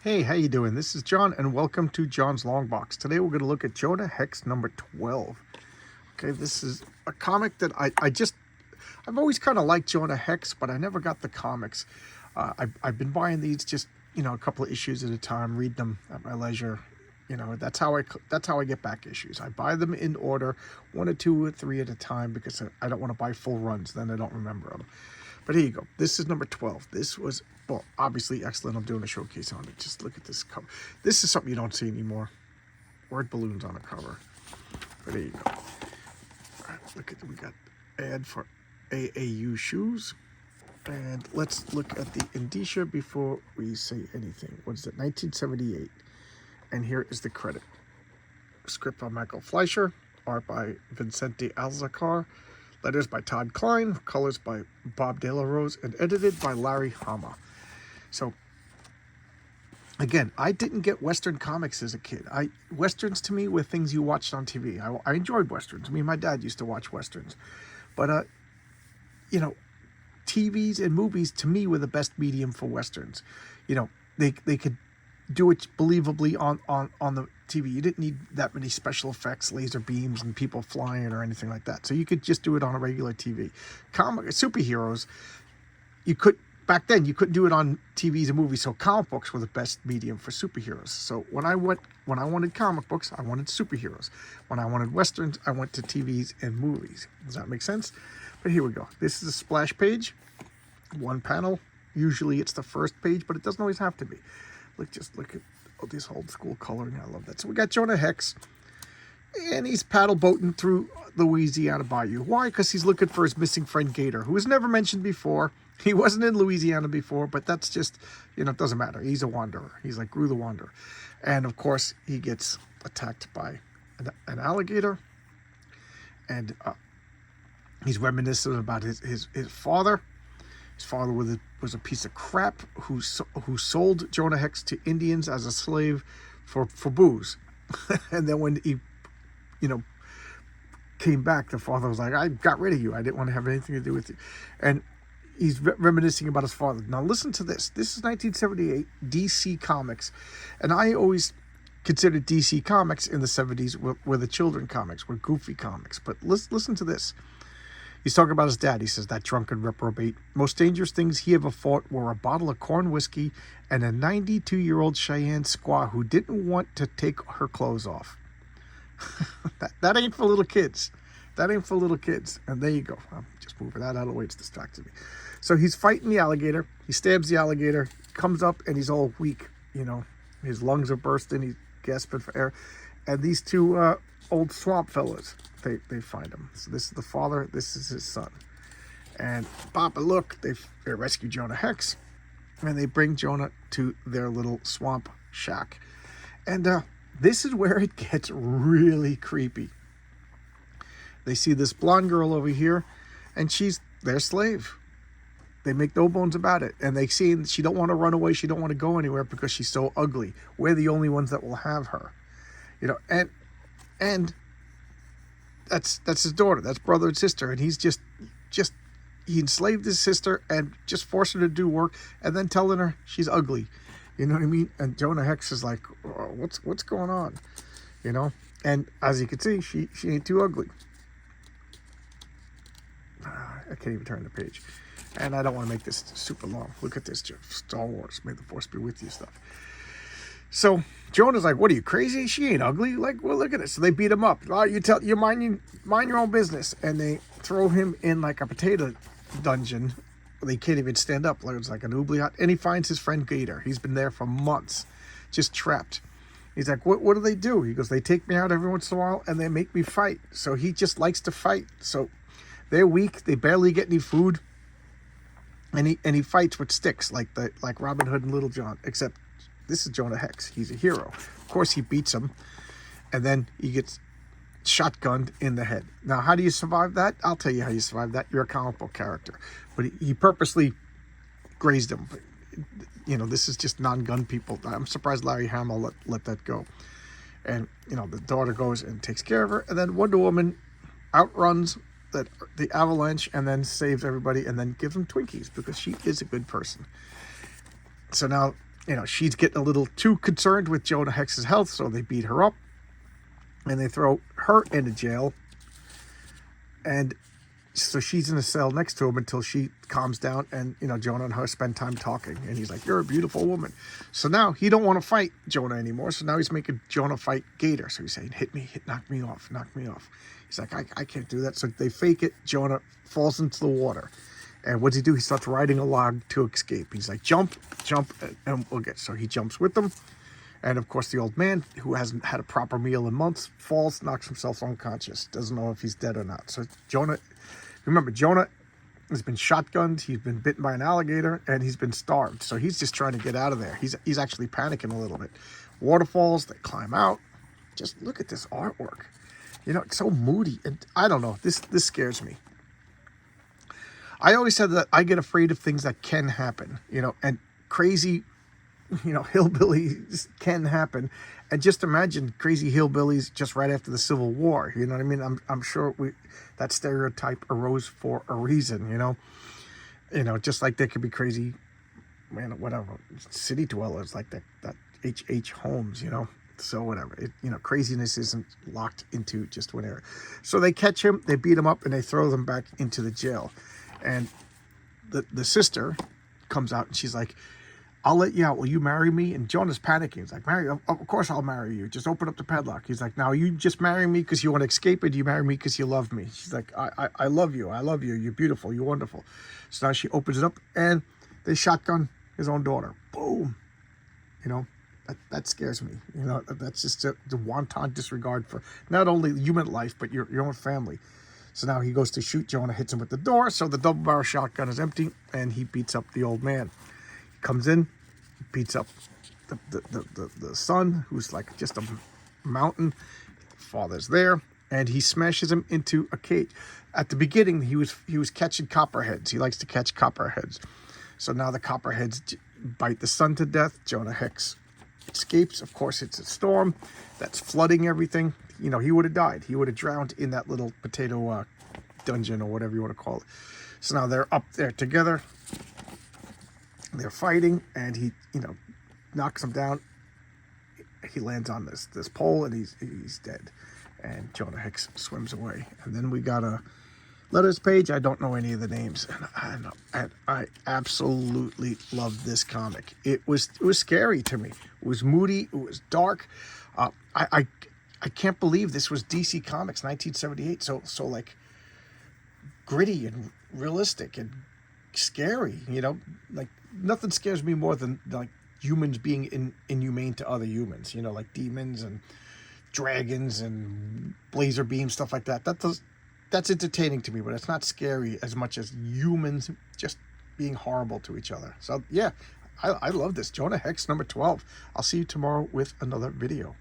Hey, how you doing? This is John, and welcome to John's Long Box. Today we're going to look at Jonah Hex number 12. Okay, this is a comic that I've always kind of liked Jonah Hex, but I never got the comics. I've been buying these just, a couple of issues at a time, read them at my leisure. That's how I get back issues. I buy them in order, one or two or three at a time, because I don't want to buy full runs, then I don't remember them. But here you go. This is number 12. This was, well, obviously excellent. I'm doing a showcase on it. Just look at this cover. This is something you don't see anymore. Word balloons on the cover. But there you go. All right, look at, we got ad for AAU shoes. And let's look at the indicia before we say anything. What is it? 1978. And here is the credit. Script by Michael Fleischer. Art by Vincente Alzacar. Letters by Todd Klein, colors by Bob De La Rose, and edited by Larry Hama. So, again, I didn't get Western comics as a kid. Westerns to me were things you watched on TV. I enjoyed Westerns. Me and my dad used to watch Westerns. But, TVs and movies to me were the best medium for Westerns. They could do it believably on the TV. You didn't need that many special effects, laser beams, and people flying or anything like that. So you could just do it on a regular TV. Superheroes, back then you couldn't do it on TVs and movies. So comic books were the best medium for superheroes. So when I wanted comic books, I wanted superheroes. When I wanted Westerns, I went to TVs and movies. Does that make sense? But here we go. This is a splash page, one panel. Usually it's the first page, but it doesn't always have to be. Just look at this old school coloring. I love that. So we got Jonah Hex, and he's paddle boating through the Louisiana Bayou. Why? Because he's looking for his missing friend Gator, who was never mentioned before. He wasn't in Louisiana before, but that's just, it doesn't matter. He's a wanderer. He's like Gru the Wanderer. And of course, he gets attacked by an alligator, and he's reminiscent about his father. His father was a piece of crap who sold Jonah Hex to Indians as a slave for booze. And then when he, came back, the father was like, I got rid of you. I didn't want to have anything to do with you. And he's reminiscing about his father. Now listen to this. This is 1978 DC Comics. And I always considered DC Comics in the 70s were the children comics, were goofy comics. But listen to this. He's talking about his dad. He says, that drunken reprobate. Most dangerous things he ever fought were a bottle of corn whiskey and a 92-year-old Cheyenne squaw who didn't want to take her clothes off. that ain't for little kids. That ain't for little kids. And there you go. I'm just moving that out of the way. It's distracting me. So he's fighting the alligator. He stabs the alligator, comes up, and he's all weak. His lungs are bursting. He's gasping for air. And these two old swamp fellas, they find him. So this is the father, this is his son. And Papa, look, they rescue Jonah Hex, and they bring Jonah to their little swamp shack. And this is where it gets really creepy. They see this blonde girl over here, and she's their slave. They make no bones about it. And they see she don't want to run away, she don't want to go anywhere because she's so ugly. We're the only ones that will have her. And that's his daughter. That's brother and sister. And he's just he enslaved his sister and just forced her to do work and then telling her she's ugly. You know what I mean? And Jonah Hex is like, oh, what's going on? And as you can see, she ain't too ugly. I can't even turn the page. And I don't want to make this super long. Look at this, Star Wars, may the force be with you stuff. So Jonah's like, what are you, crazy? She ain't ugly. Like, well, look at it. So they beat him up. Oh, you mind your own business. And they throw him in like a potato dungeon. They can't even stand up. It's like an oubliette. And he finds his friend Gator. He's been there for months, just trapped. He's like, what do they do? He goes, they take me out every once in a while and they make me fight. So he just likes to fight. So they're weak. They barely get any food. And he fights with sticks like Robin Hood and Little John, except this is Jonah Hex. He's a hero. Of course, he beats him, and then he gets shotgunned in the head. Now, how do you survive that? I'll tell you how you survive that. You're a comic book character. But he purposely grazed him. This is just non-gun people. I'm surprised Larry Hama let that go. And, the daughter goes and takes care of her, and then Wonder Woman outruns the avalanche and then saves everybody and then gives them Twinkies because she is a good person. So now she's getting a little too concerned with Jonah Hex's health, so they beat her up and they throw her into jail. And so she's in a cell next to him until she calms down, and Jonah and her spend time talking, and he's like, "You're a beautiful woman." So now he don't want to fight Jonah anymore, so now he's making Jonah fight Gator. So he's saying, "Hit me, knock me off, knock me off." He's like, I can't do that. So they fake it. Jonah falls into the water, and what's he do? He starts riding a log to escape. He's like, jump, and we'll get. So he jumps with them, and of course the old man, who hasn't had a proper meal in months, falls, knocks himself unconscious, doesn't know if he's dead or not. So Jonah has been shotgunned, he's been bitten by an alligator, and he's been starved. So he's just trying to get out of there. He's actually panicking a little bit. Waterfalls, they climb out. Just look at this artwork. It's so moody, and I don't know. This scares me. I always said that I get afraid of things that can happen, and crazy, hillbillies can happen. And just imagine crazy hillbillies just right after the Civil War. You know what I mean? I'm sure that stereotype arose for a reason. Just like there could be crazy, whatever, city dwellers like that H.H. Holmes. So whatever. Craziness isn't locked into just one area. So they catch him, they beat him up, and they throw them back into the jail. And the sister comes out and she's like, "I'll let you out. Will you marry me?" And Jonah's panicking. He's like, "Marry? Of course I'll marry you. Just open up the padlock." He's like, "Now, are you just marrying me because you want to escape, or do you marry me because you love me?" She's like, I love you. I love you. You're beautiful. You're wonderful." So now she opens it up, and they shotgun his own daughter. Boom. That scares me. That's just the wanton disregard for not only human life, but your own family. So now he goes to shoot Jonah, hits him with the door, so the double barrel shotgun is empty, and he beats up the old man. Comes in, beats up the son, who's like just a mountain. Father's there, and he smashes him into a cage. At the beginning, he was catching copperheads. He likes to catch copperheads. So now the copperheads bite the son to death. Jonah Hex escapes. Of course, it's a storm that's flooding everything. He would have died. He would have drowned in that little potato dungeon, or whatever you want to call it. So now they're up there together. They're fighting, and he, knocks him down. He lands on this pole, and he's dead. And Jonah Hex swims away. And then we got a letters page. I don't know any of the names, and I absolutely loved this comic. It was scary to me. It was moody. It was dark. I can't believe this was DC Comics, 1978. So like gritty and realistic and scary. Like nothing scares me more than like humans being inhumane to other humans. Like demons and dragons and laser beams, stuff like that. That's entertaining to me, but it's not scary as much as humans just being horrible to each other. So yeah, I love this. Jonah Hex number 12. I'll see you tomorrow with another video.